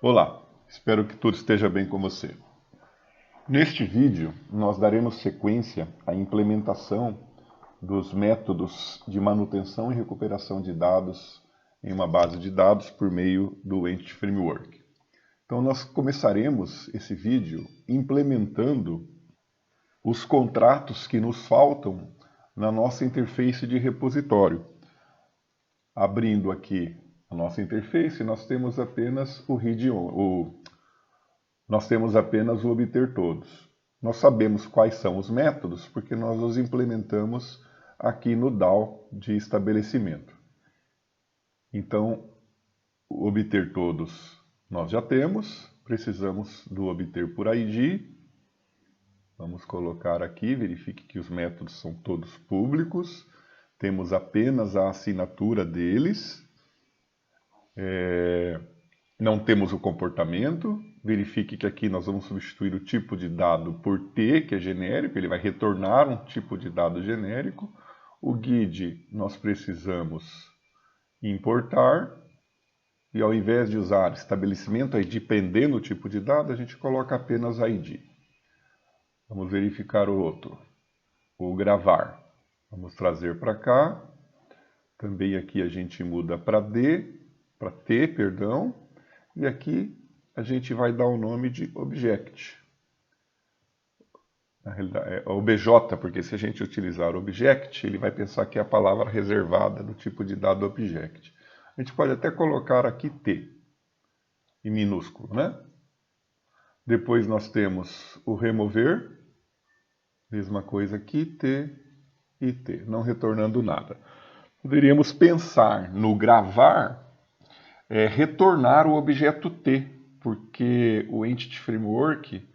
Olá, espero que tudo esteja bem com você. Neste vídeo, nós daremos sequência à implementação dos métodos de manutenção e recuperação de dados em uma base de dados por meio do Entity Framework. Então, nós começaremos esse vídeo implementando os contratos que nos faltam na nossa interface de repositório. Abrindo aqui a nossa interface, nós temos apenas o obter todos. Nós sabemos quais são os métodos porque nós os implementamos aqui no DAO de estabelecimento. Então, o obter todos nós já temos, precisamos do obter por ID. Vamos colocar aqui, verifique que os métodos são todos públicos, temos apenas a assinatura deles, não temos o comportamento. Verifique que aqui nós vamos substituir o tipo de dado por T, que é genérico, ele vai retornar um tipo de dado genérico. O GUID nós precisamos importar, e ao invés de usar estabelecimento ID pendendo o tipo de dado, a gente coloca apenas ID. Vamos verificar o outro, o gravar. Vamos trazer para cá, também aqui a gente muda para T, perdão, e aqui a gente vai dar o nome de object. Na realidade é obj, porque se a gente utilizar object, ele vai pensar que é a palavra reservada do tipo de dado object. A gente pode até colocar aqui T, em minúsculo, né? Depois nós temos o remover, mesma coisa aqui, T e T, não retornando nada. Poderíamos pensar no gravar, retornar o objeto T, porque o Entity Framework,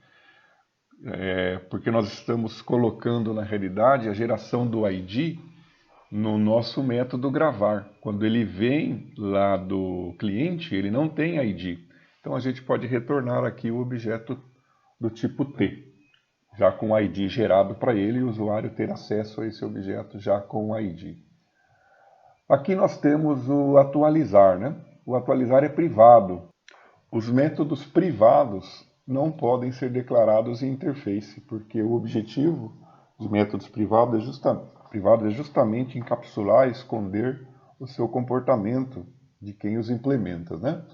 porque nós estamos colocando na realidade a geração do ID no nosso método gravar. Quando ele vem lá do cliente, ele não tem ID. Então a gente pode retornar aqui o objeto do tipo T, já com o ID gerado para ele e o usuário ter acesso a esse objeto já com o ID. Aqui nós temos o atualizar, né? O atualizar é privado. Os métodos privados não podem ser declarados em interface, porque o objetivo de métodos privados é justamente encapsular e esconder o seu comportamento de quem os implementa, né?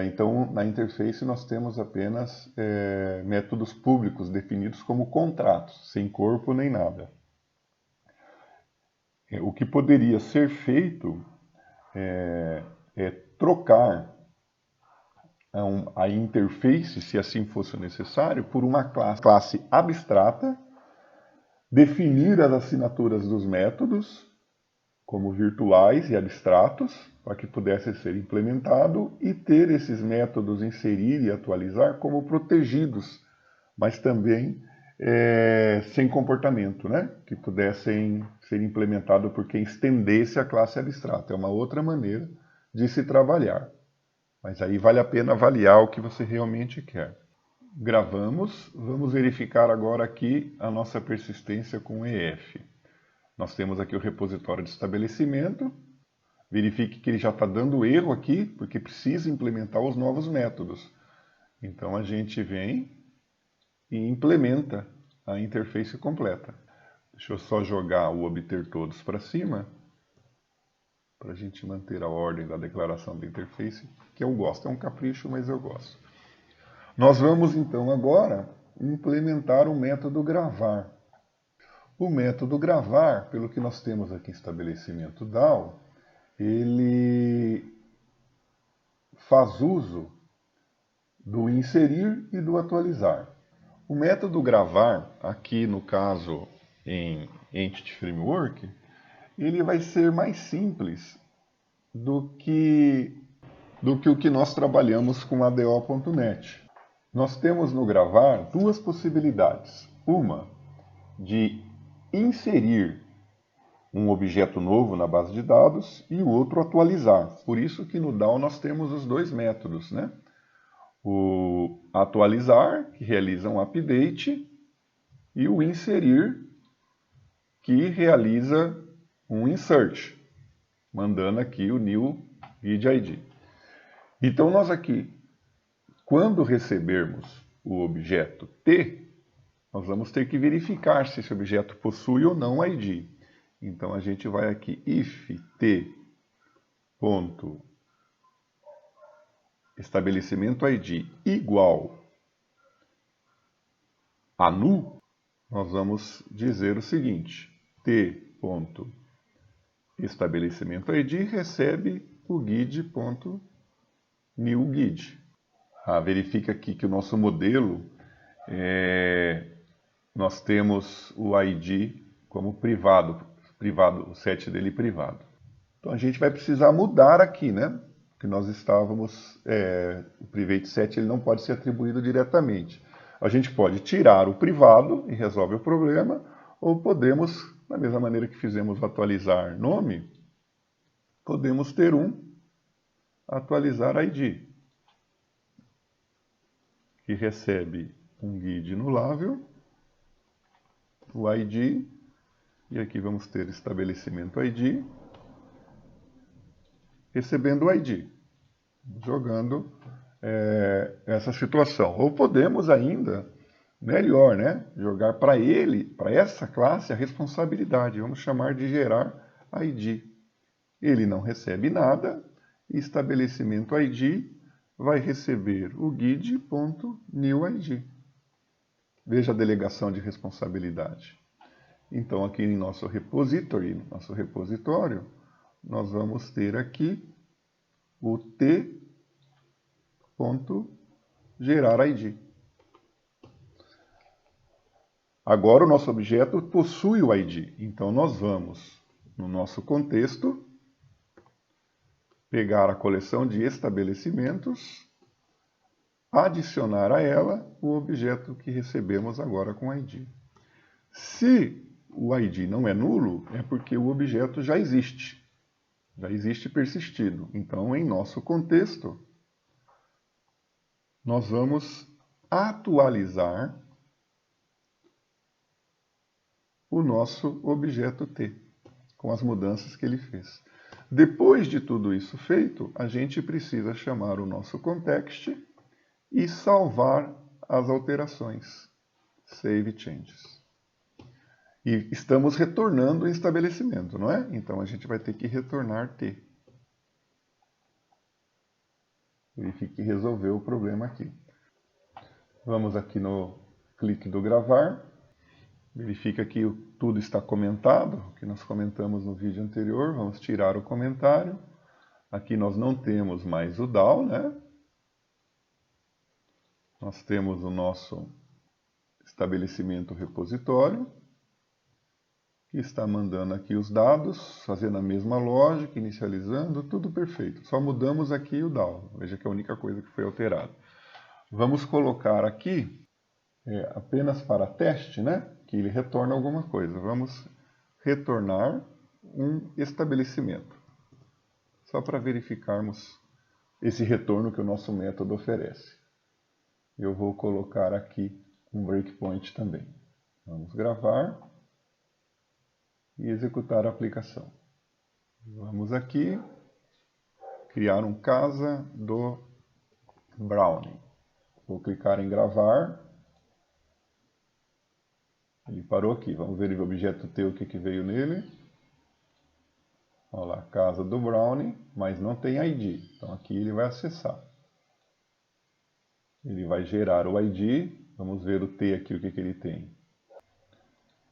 Então, na interface nós temos apenas métodos públicos definidos como contratos, sem corpo nem nada. O que poderia ser feito é trocar a interface, se assim fosse necessário, por uma classe abstrata, definir as assinaturas dos métodos como virtuais e abstratos, para que pudesse ser implementado, e ter esses métodos inserir e atualizar como protegidos, mas também sem comportamento, né? Que pudessem ser implementados por quem estendesse a classe abstrata. É uma outra maneira de se trabalhar. Mas aí vale a pena avaliar o que você realmente quer. Gravamos, vamos verificar agora aqui a nossa persistência com EF. Nós temos aqui o repositório de estabelecimento. Verifique que ele já está dando erro aqui, porque precisa implementar os novos métodos. Então a gente vem e implementa a interface completa. Deixa eu só jogar o obter todos para cima, para a gente manter a ordem da declaração da interface, que eu gosto. É um capricho, mas eu gosto. Nós vamos então agora implementar o método gravar. O método gravar, pelo que nós temos aqui em estabelecimento DAO, ele faz uso do inserir e do atualizar. O método gravar, aqui no caso em Entity Framework, ele vai ser mais simples do que o que nós trabalhamos com ADO.NET. Nós temos no gravar duas possibilidades. Uma de inserir um objeto novo na base de dados e o outro atualizar. Por isso que no DAO nós temos os dois métodos, né? O atualizar, que realiza um update, e o inserir, que realiza um insert, mandando aqui o new guide ID. Então nós aqui quando recebermos o objeto T, nós vamos ter que verificar se esse objeto possui ou não ID. Então, a gente vai aqui, if T ponto estabelecimento ID igual a null, nós vamos dizer o seguinte, T ponto estabelecimento ID recebe o guide.newGuide. Verifica aqui que o nosso modelo, nós temos o ID como privado, o set dele privado. Então a gente vai precisar mudar aqui, né? Que nós estávamos, o private set ele não pode ser atribuído diretamente. A gente pode tirar o privado e resolve o problema, ou podemos, da mesma maneira que fizemos o atualizar nome, podemos ter atualizar ID, que recebe um guide inulável, o ID, e aqui vamos ter estabelecimento ID, recebendo o ID, jogando essa situação. Ou podemos ainda, melhor, né, jogar para ele, para essa classe, a responsabilidade. Vamos chamar de gerar ID. Ele não recebe nada, e estabelecimento ID vai receber o guide.newID. Veja a delegação de responsabilidade. Então, aqui em nosso repository, nosso repositório, nós vamos ter aqui o t.gerarID. Agora o nosso objeto possui o ID. Então nós vamos, no nosso contexto, pegar a coleção de estabelecimentos, adicionar a ela o objeto que recebemos agora com ID. Se o ID não é nulo, é porque o objeto já existe persistido. Então, em nosso contexto, nós vamos atualizar o nosso objeto T, com as mudanças que ele fez. Depois de tudo isso feito, a gente precisa chamar o nosso context e salvar as alterações. Save changes. E estamos retornando o estabelecimento, não é? Então a gente vai ter que retornar T. Verifique que resolveu o problema aqui. Vamos aqui no clique do gravar. Verifica que tudo está comentado, o que nós comentamos no vídeo anterior. Vamos tirar o comentário. Aqui nós não temos mais o DAO, né? Nós temos o nosso estabelecimento repositório, que está mandando aqui os dados, fazendo a mesma lógica, inicializando, tudo perfeito. Só mudamos aqui o DAO. Veja que é a única coisa que foi alterada. Vamos colocar aqui, apenas para teste, né? Que ele retorna alguma coisa. Vamos retornar um estabelecimento. Só para verificarmos esse retorno que o nosso método oferece. Eu vou colocar aqui um breakpoint também. Vamos gravar e executar a aplicação. Vamos aqui, criar um casa do Brownie. Vou clicar em gravar. Ele parou aqui. Vamos ver o objeto T, o que veio nele. Olha lá, casa do Brownie, mas não tem ID. Então aqui ele vai acessar. Ele vai gerar o ID. Vamos ver o T aqui, o que ele tem.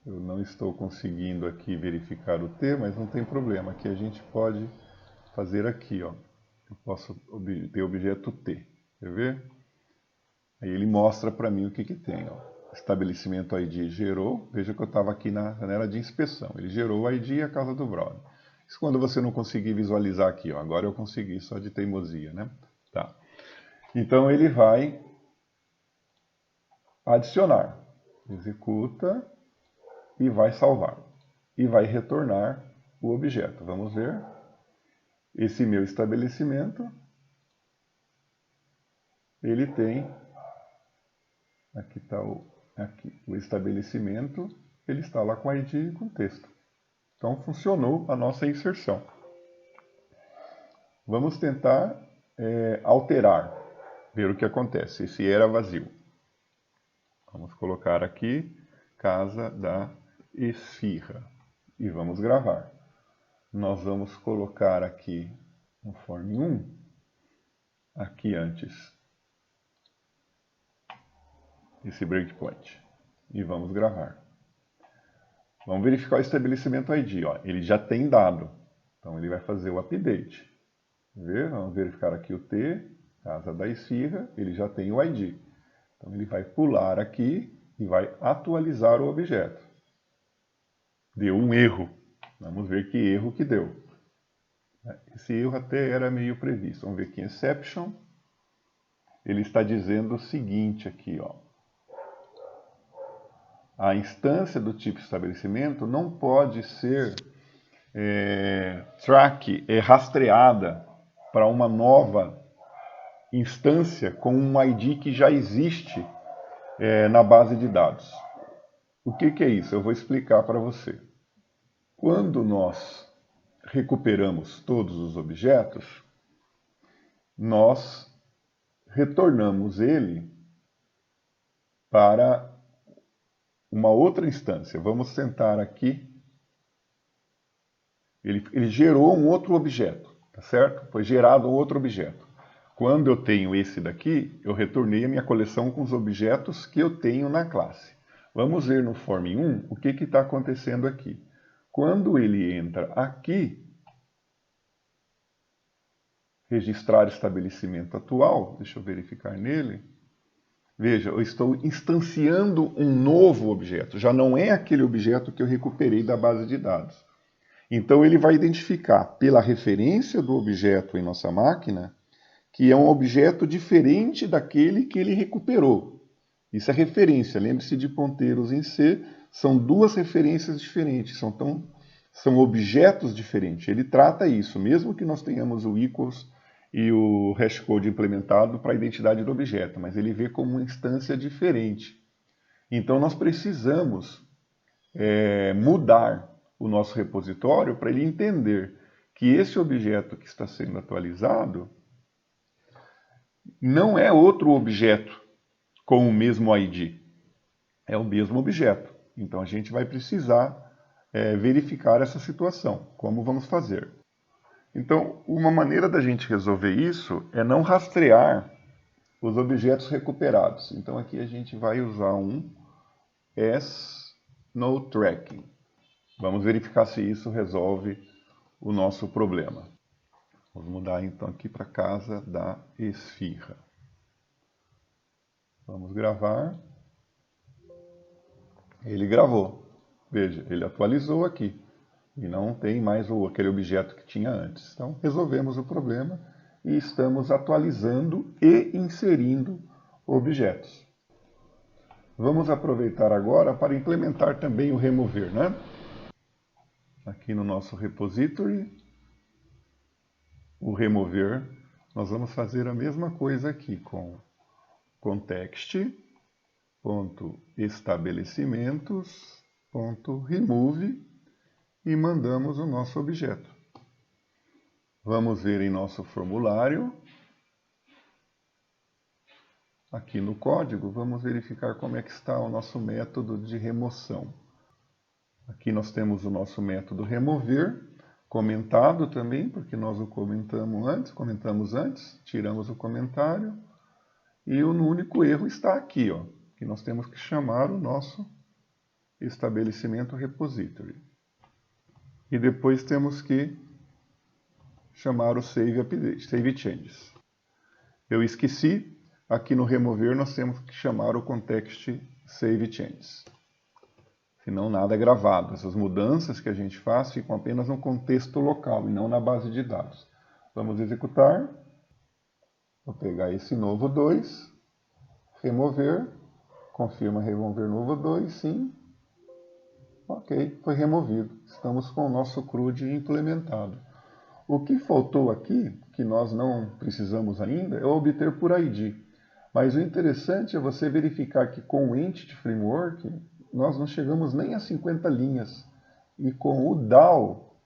Eu não estou conseguindo aqui verificar o T, mas não tem problema. Aqui a gente pode fazer aqui, ó. Eu posso ter objeto T. Quer ver? Aí ele mostra para mim o que tem, ó. Estabelecimento ID gerou. Veja que eu estava aqui na janela de inspeção. Ele gerou o ID e a casa do Brownie. Isso quando você não conseguir visualizar aqui, ó. Agora eu consegui, só de teimosia, né? Tá. Então ele vai adicionar. Executa e vai salvar. E vai retornar o objeto. Vamos ver. Esse meu estabelecimento, ele tem, aqui está o estabelecimento, ele está lá com ID e com texto. Então funcionou a nossa inserção. Vamos tentar alterar. ver o que acontece. Esse era vazio. Vamos colocar aqui casa da esfirra e vamos gravar. Nós vamos colocar aqui no form 1, aqui antes, esse breakpoint. E vamos gravar. Vamos verificar o estabelecimento ID. Ó. Ele já tem dado. Então ele vai fazer o update. Vamos verificar aqui o T, casa da esfirra, ele já tem o ID. Então ele vai pular aqui e vai atualizar o objeto. Deu um erro. Vamos ver que erro que deu. Esse erro até era meio previsto. Vamos ver aqui em exception. Ele está dizendo o seguinte aqui, ó. A instância do tipo estabelecimento não pode ser rastreada para uma nova instância com um ID que já existe na base de dados. O que é isso? Eu vou explicar para você. Quando nós recuperamos todos os objetos, nós retornamos ele para uma outra instância. Vamos sentar aqui. Ele gerou um outro objeto, tá certo? Foi gerado um outro objeto. Quando eu tenho esse daqui, eu retornei a minha coleção com os objetos que eu tenho na classe. Vamos ver no form 1 o que está acontecendo aqui. Quando ele entra aqui, registrar estabelecimento atual, deixa eu verificar nele. Veja, eu estou instanciando um novo objeto, já não é aquele objeto que eu recuperei da base de dados. Então ele vai identificar pela referência do objeto em nossa máquina que é um objeto diferente daquele que ele recuperou. Isso é referência, lembre-se de ponteiros em C, são duas referências diferentes, são objetos diferentes. Ele trata isso, mesmo que nós tenhamos o equals e o hashcode implementado para a identidade do objeto, mas ele vê como uma instância diferente. Então nós precisamos mudar o nosso repositório para ele entender que esse objeto que está sendo atualizado não é outro objeto com o mesmo ID, é o mesmo objeto. Então a gente vai precisar verificar essa situação. Como vamos fazer? Então, uma maneira da gente resolver isso é não rastrear os objetos recuperados. Então aqui a gente vai usar um sNoTracking. Vamos verificar se isso resolve o nosso problema. Vamos mudar então aqui para casa da esfirra. Vamos gravar. Ele gravou. Veja, ele atualizou aqui. E não tem mais aquele objeto que tinha antes. Então, resolvemos o problema e estamos atualizando e inserindo objetos. Vamos aproveitar agora para implementar também o remover, né? Aqui no nosso repository, o remover, nós vamos fazer a mesma coisa aqui com context.estabelecimentos.remove e mandamos o nosso objeto. Vamos ver em nosso formulário. Aqui no código, vamos verificar como é que está o nosso método de remoção. Aqui nós temos o nosso método remover, comentado também, porque nós o comentamos antes, tiramos o comentário, e o único erro está aqui, ó, que nós temos que chamar o nosso estabelecimento repository. E depois temos que chamar o save update, save changes. Eu esqueci, aqui no remover nós temos que chamar o context save changes. Senão nada é gravado. Essas mudanças que a gente faz ficam apenas no contexto local e não na base de dados. Vamos executar. Vou pegar esse novo 2, remover, confirma remover novo 2, sim. Ok, foi removido. Estamos com o nosso CRUD implementado. O que faltou aqui, que nós não precisamos ainda, é obter por ID. Mas o interessante é você verificar que com o Entity Framework, nós não chegamos nem a 50 linhas. E com o DAO,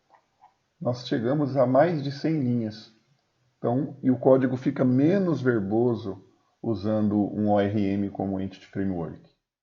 nós chegamos a mais de 100 linhas. Então, e o código fica menos verboso usando um ORM como Entity Framework.